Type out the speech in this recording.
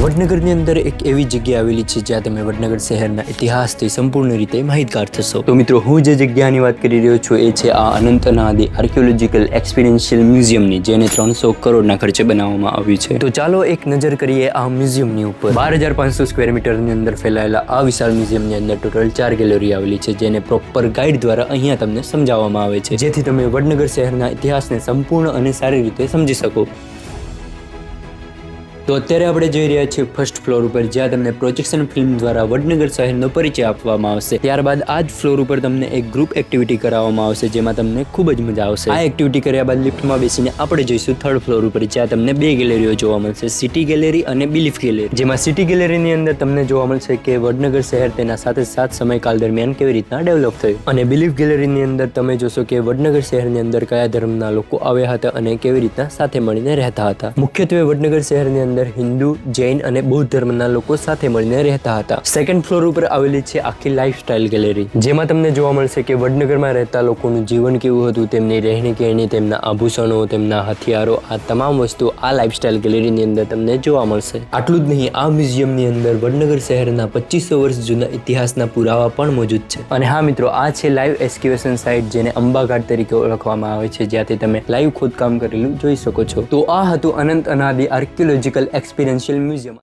વડનગરની અંદર એક એવી જગ્યા આવેલી છે જ્યાં તમે વડનગર શહેરના ઇતિહાસથી સંપૂર્ણ રીતે માહિતગાર થશો. તો મિત્રો, હું જે જગ્યાની વાત કરી રહ્યો છું એ છે આ અનંત અનાદિ આર્કિયોલોજીકલ એક્સપિરિયન્શિયલ મ્યુઝિયમની, જેને 300 કરોડના ખર્ચે બનાવવામાં આવ્યું છે. તો ચાલો એક નજર કરીએ આ મ્યુઝિયમની ઉપર. 12,500 સ્ક્વેર મીટરની અંદર ફેલાયેલા આ વિશાળ મ્યુઝિયમની અંદર ટોટલ 4 ગેલેરી આવેલી છે, જેને પ્રોપર ગાઈડ દ્વારા અહીંયા તમને સમજાવવામાં આવે છે, જેથી તમે વડનગર શહેરના ઇતિહાસને સંપૂર્ણ અને સારી રીતે સમજી શકો. તો અત્યારે આપણે જઈ રહ્યા છીએ ફર્સ્ટ ફ્લોર ઉપર, જ્યાં તમને પ્રોજેક્શન ફિલ્મ દ્વારા વડનગર શહેરનો પરિચય આપવામાં આવશે. ત્યારબાદ આ જ ફ્લોર ઉપર તમને એક ગ્રુપ એક્ટિવિટી કરાવવામાં આવશે, જેમાં તમને ખૂબ જ મજા આવશે. આ એક્ટિવિટી કર્યા બાદ લિફ્ટમાં બેસીને આપણે જઈશું થર્ડ ફ્લોર ઉપર, જ્યાં તમને 2 ગેલેરીઓ જોવા મળશે, સિટી ગેલેરી અને બિલીફ ગેલેરી. જેમાં સિટી ગેલેરીની અંદર તમને જોવા મળશે કે વડનગર શહેર તેના સાથે સાથ સમયકાળ દરમિયાન કેવી રીતના ડેવલપ થયું, અને બિલીફ ગેલેરીની અંદર તમે જોશો કે વડનગર શહેરની અંદર કયા ધર્મના લોકો આવ્યા હતા અને કેવી રીતના સાથે મળીને રહેતા હતા. મુખ્યત્વે વડનગર શહેરની અંદર હિન્દુ, જૈન અને બૌદ્ધ ધર્મના લોકો સાથે મળીને રહેતા હતા. સેકન્ડ ફ્લોર ઉપર આવેલી છે આખી લાઇફસ્ટાઇલ ગેલેરી, જેમાં તમને જોવા મળશે કે વડનગરમાં રહેતા લોકોનું જીવન કેવું હતું, તેમની રહેણી કહેણી, તેમના આભૂષણો, તેમના હથિયારો, આ તમામ વસ્તુ આ લાઇફસ્ટાઇલ ગેલેરીની અંદર તમને જોવા મળશે. આટલું જ નહીં, આ મ્યુઝિયમની અંદર વડનગર શહેરના 2500 વર્ષ જૂના ઇતિહાસના પુરાવા પણ મોજૂદ છે. અને હા મિત્રો, આ છે લાઈવ એક્સકેવેશન સાઇટ, જેને અંબાઘાટ તરીકે ઓળખવામાં આવે છે, જ્યાંથી તમે લાઈવ ખોદકામ કરેલું જોઈ શકો છો. તો આ હતું અનંત અનાદિ આર્કિયોલોજીકલ એક્સપિરિયન્શિયલ મ્યુઝિયમ.